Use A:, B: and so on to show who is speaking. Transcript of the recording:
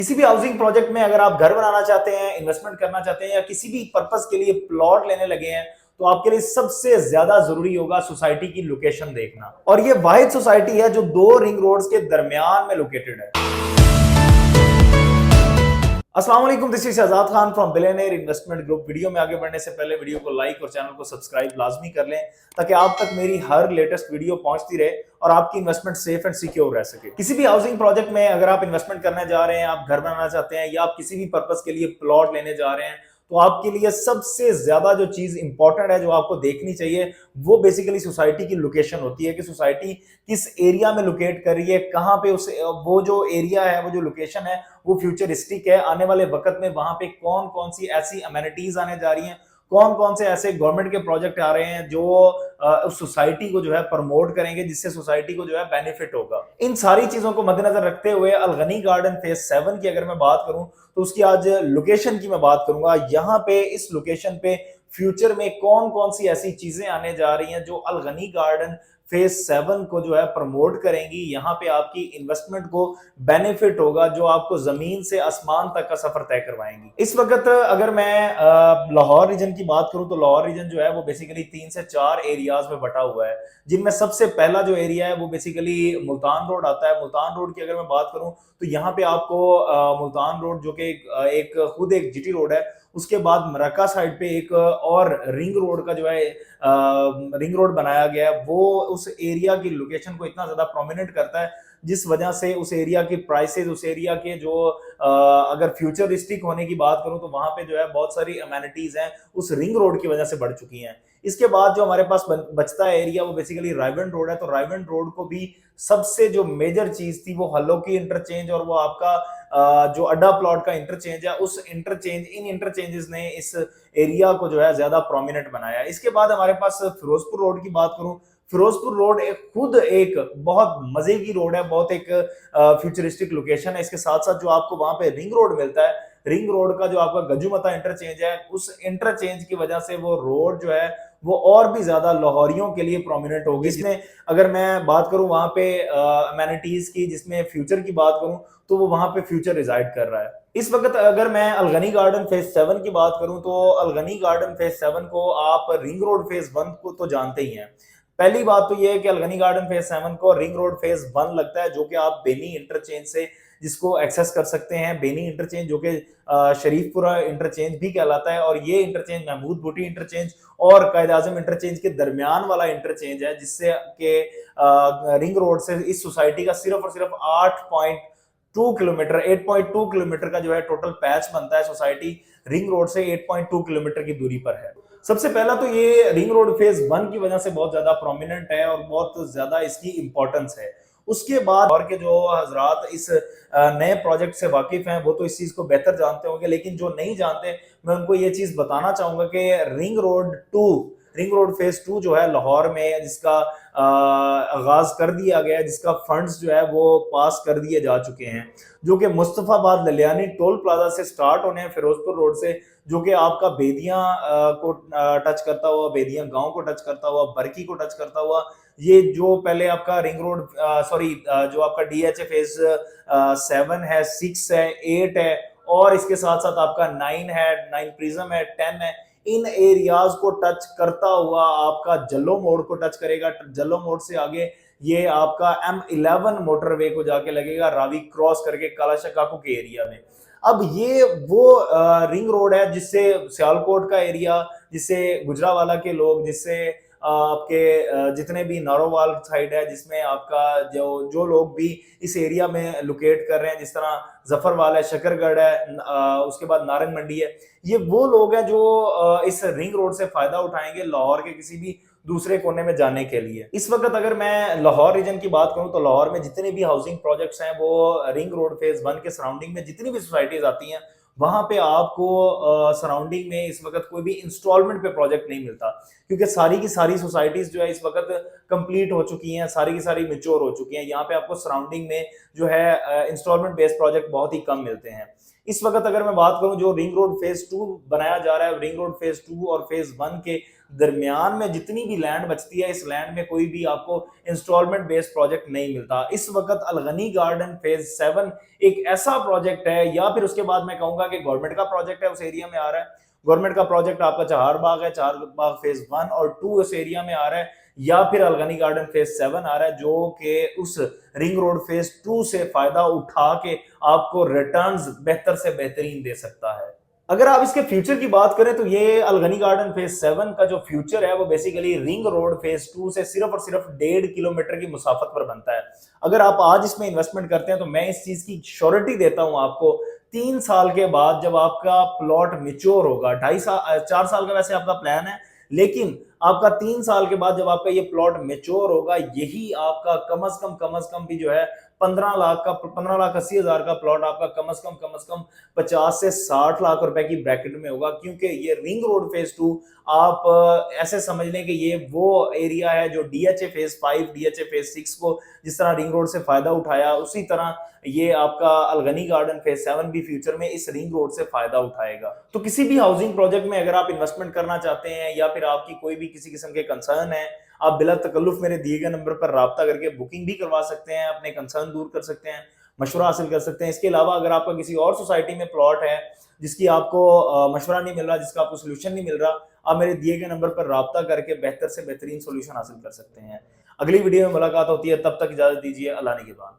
A: किसी भी housing project में अगर आप घर बनाना चाहते हैं, इन्वेस्टमेंट करना चाहते हैं या किसी भी पर्पस के लिए प्लॉट लेने लगे हैं, तो आपके लिए सबसे ज्यादा जरूरी होगा सोसाइटी की लोकेशन देखना। और ये वाहिद सोसाइटी है जो दो रिंग रोड्स के दरमियान में लोकेटेड है। अस्सलाम वालेकुम, this is Shahzad Khan from billionaire investment group. Video में आगे बढ़ने से पहले वीडियो को लाइक और चैनल को सब्सक्राइब लाजमी कर लें ताकि आप तक मेरी हर लेटेस्ट वीडियो पहुंचती रहे और आपकी इन्वेस्टमेंट सेफ एंड सिक्योर रह सके। किसी भी हाउसिंग प्रोजेक्ट में अगर आप इन्वेस्टमेंट करने जा रहे हैं, आप घर बनाना चाहते हैं या आप किसी भी पर्पस के लिए प्लॉट लेने जा रहे हैं, तो आपके लिए सबसे ज्यादा जो चीज इंपॉर्टेंट है जो आपको देखनी चाहिए वो बेसिकली सोसाइटी की लोकेशन होती है कि सोसाइटी किस एरिया में लोकेट कर रही है, कहां पे उस वो जो एरिया है, वो जो लोकेशन है वो फ्यूचरिस्टिक है। आने वाले वक्त में वहां पे कौन कौन सी ऐसी अमेनिटीज आने जा रही हैं, कौन कौन से ऐसे गवर्नमेंट के प्रोजेक्ट आ रहे हैं जो उस सोसाइटी को जो है प्रमोट करेंगे, जिससे सोसाइटी को जो है बेनिफिट होगा। इन सारी चीजों को मद्देनजर रखते हुए अलगनी गार्डन फेज 7 की अगर मैं बात करूं तो उसकी आज लोकेशन की मैं बात करूंगा। यहाँ पे इस लोकेशन पे फ्यूचर में कौन कौन सी ऐसी चीजें आने जा रही हैं जो अलगनी गार्डन फेज 7 को जो है प्रमोट करेंगी। यहाँ पे आपकी इन्वेस्टमेंट को बेनिफिट होगा जो आपको जमीन से आसमान तक का सफर तय करवाएंगी। इस वक्त अगर मैं लाहौर रीजन की बात करूं तो लाहौर रीजन जो है वो बेसिकली 3 से 4 एरियाज में बटा हुआ है, जिनमें सबसे पहला जो एरिया है वो बेसिकली मुल्तान रोड आता है। मुल्तान रोड की अगर मैं बात करूं तो यहाँ पे आपको मुल्तान रोड जो कि एक खुद एक जीटी रोड है, उसके बाद मरक्का साइड पे एक और रिंग रोड का जो है रिंग रोड बनाया गया है। वो उस एरिया की लोकेशन को इतना ज्यादा प्रोमिनेंट करता है जिस वजह से उस एरिया की प्राइसेस, उस एरिया के जो अगर फ्यूचरिस्टिक होने की बात करूं तो वहां पे जो है बहुत सारी अमेनिटीज हैं उस रिंग रोड की वजह से बढ़ चुकी हैं। इसके बाद जो हमारे पास बचता है एरिया वो बेसिकली रायवंड रोड है। तो रायवंड रोड को भी सबसे जो मेजर चीज थी वो हल्लो की इंटरचेंज और वो आपका जो अड्डा प्लॉट का इंटरचेंज है, उस इंटरचेंज इन इंटरचेंजेस ने इस एरिया को जो है ज्यादा प्रोमिनेंट बनाया। इसके बाद हमारे पास फिरोजपुर रोड की बात करूं, फिरोजपुर रोड एक बहुत मजे की रोड है, बहुत एक फ्यूचरिस्टिक लोकेशन है। इसके साथ साथ जो आपको वहां पे रिंग रोड मिलता है, रिंग रोड का जो आपका गजुमता इंटरचेंज है, उस इंटरचेंज की वजह से वो रोड जो है वो और भी ज्यादा लाहौरियों के लिए प्रोमिनेंट होगी। इसमें अगर मैं बात करूं वहां पे अमेनिटीज की, जिसमें फ्यूचर की बात करूं तो वो वहां पे फ्यूचर रिजाइड कर रहा है। इस वक्त अगर मैं अलगनी गार्डन फेज 7 की बात करूं तो अलगनी गार्डन फेज 7 को आप रिंग रोड फेज 1 को तो जानते ही हैं। पहली बात तो ये है कि अलगनी गार्डन फेज 7 को रिंग रोड फेज 1 लगता है, जो कि आप बेनी इंटरचेंज से जिसको एक्सेस कर सकते हैं। बेनी इंटरचेंज जो कि शरीफपुरा इंटरचेंज भी कहलाता है, और ये इंटरचेंज महमूद बूटी इंटरचेंज और कायद आजम इंटरचेंज के दरमियान वाला इंटरचेंज है, जिससे के रिंग रोड से इस सोसाइटी का सिर्फ और सिर्फ 8.2 किलोमीटर का जो है टोटल पैच बनता है। सोसाइटी रिंग रोड से 8.2 किलोमीटर की दूरी पर है। सबसे पहला तो ये रिंग रोड फेज 1 की वजह से बहुत ज्यादा प्रोमिनेंट है और बहुत ज्यादा इसकी इंपॉर्टेंस है। उसके बाद और के जो हजरात इस नए प्रोजेक्ट से वाकिफ हैं वो तो इस चीज को बेहतर जानते होंगे, लेकिन जो नहीं जानते मैं उनको ये चीज बताना चाहूंगा कि रिंग रोड फेज 2 जो है लाहौर में, जिसका आगाज कर दिया गया है, जिसका फंड्स जो है वो पास कर दिए जा चुके हैं, जो कि मुस्तफाबाद ललियानी टोल प्लाजा से स्टार्ट होने हैं फिरोजपुर रोड से, जो कि आपका बेदियां को टच करता हुआ, बेदियां गांव को टच करता हुआ, बरकी को टच करता हुआ, ये जो पहले आपका रिंग रोड जो आपका डीएचए फेज 7 है, 6 है, 8 है और इसके साथ साथ आपका 9 है, 9 प्रिज्म है, 10 है, इन एरियाज को टच करता हुआ आपका जल्लो मोड़ को टच करेगा। जल्लो मोड़ से आगे ये आपका M11 मोटरवे को जाके लगेगा, रावी क्रॉस करके कालाशकाकू के एरिया में। अब ये वो रिंग रोड है जिससे सियालकोट का एरिया, जिससे गुजरावाला के लोग, जिससे आपके जितने भी नारोवाल साइड है, जिसमें आपका जो लोग भी इस एरिया में लोकेट कर रहे हैं, जिस तरह जफरवाल है, शकरगढ़ है, उसके बाद नारंग मंडी है, ये वो लोग हैं जो इस रिंग रोड से फायदा उठाएंगे लाहौर के किसी भी दूसरे कोने में जाने के लिए। इस वक्त अगर मैं लाहौर रीजन की बात करूं तो लाहौर में जितने भी हाउसिंग प्रोजेक्ट्स हैं वो रिंग रोड फेज 1 के सराउंडिंग में जितनी भी सोसाइटीज आती हैं वहां पे आपको सराउंडिंग में इस वक्त कोई भी इंस्टॉलमेंट पे प्रोजेक्ट नहीं मिलता, क्योंकि सारी की सारी सोसाइटीज जो है इस वक्त कंप्लीट हो चुकी हैं, सारी की सारी मेच्योर हो चुकी हैं। यहाँ पे आपको सराउंडिंग में जो है इंस्टॉलमेंट बेस्ड प्रोजेक्ट बहुत ही कम मिलते हैं। इस वक्त अगर मैं बात करूं जो रिंग रोड फेज 2 बनाया जा रहा है, रिंग रोड फेज 2 और फेज 1 के दरमियान में जितनी भी लैंड बचती है, इस लैंड में कोई भी आपको इंस्टॉलमेंट बेस्ड प्रोजेक्ट नहीं मिलता। इस वक्त अलगनी गार्डन फेज 7 एक ऐसा प्रोजेक्ट है, या फिर उसके बाद मैं कहूंगा कि गवर्नमेंट का प्रोजेक्ट है, उस एरिया में आ रहा है। गवर्नमेंट का प्रोजेक्ट आपका चहार बाग है, चहार बाग फेज 1 और 2 उस एरिया में आ रहा है, या फिर अलगनी गार्डन फेज 7 आ रहा है, जो कि उस रिंग रोड फेज 2 से फायदा उठा के आपको रिटर्न्स बेहतर से बेहतरीन दे सकता है। अगर आप इसके फ्यूचर की बात करें तो ये अलगनी गार्डन फेज 7 का जो फ्यूचर है वो बेसिकली रिंग रोड फेज 2 से सिर्फ और सिर्फ 1.5 किलोमीटर की मुसाफत पर बनता है। अगर आप आज इसमें इन्वेस्टमेंट करते हैं तो मैं इस चीज की श्योरिटी देता हूं आपको, 3 साल के बाद जब आपका प्लॉट मिच्योर होगा, 2.5 साल 4 साल का वैसे आपका प्लान है, लेकिन आपका 3 साल के बाद जब आपका ये प्लॉट मेच्योर होगा, यही आपका कम अज कम भी जो है 15,80,000 का प्लॉट आपका कम अज कम 50 से 60 लाख रुपए की ब्रैकेट में होगा। क्योंकि ये रिंग रोड फेज 2 आप ऐसे समझ लें कि ये वो एरिया है जो डीएचए फेज 5 डीएचए फेज 6 को जिस तरह रिंग रोड से फायदा उठाया, उसी तरह ये आपका अलगनी गार्डन फेज 7 भी फ्यूचर में इस रिंग रोड से फायदा उठाएगा। तो किसी भी हाउसिंग प्रोजेक्ट में अगर आप इन्वेस्टमेंट करना चाहते हैं, या फिर आपकी कोई भी किसी किस्म के कंसर्न है, आप बिला तकल्लुफ मेरे दिए गए नंबर पर राब्ता करके बुकिंग भी करवा सकते हैं, अपने कंसर्न दूर कर सकते हैं, मशवरा हासिल कर सकते हैं। इसके अलावा अगर आपका किसी और सोसाइटी में प्लॉट है जिसकी आपको मशवरा नहीं मिल रहा, जिसका आपको सोल्यूशन नहीं मिल रहा, आप मेरे दिए गए नंबर पर राब्ता करके बेहतर से बेहतरीन सोल्यूशन हासिल कर सकते हैं। अगली वीडियो में मुलाकात होती है, तब तक इजाजत दीजिए। अल्लाह ने के बाद।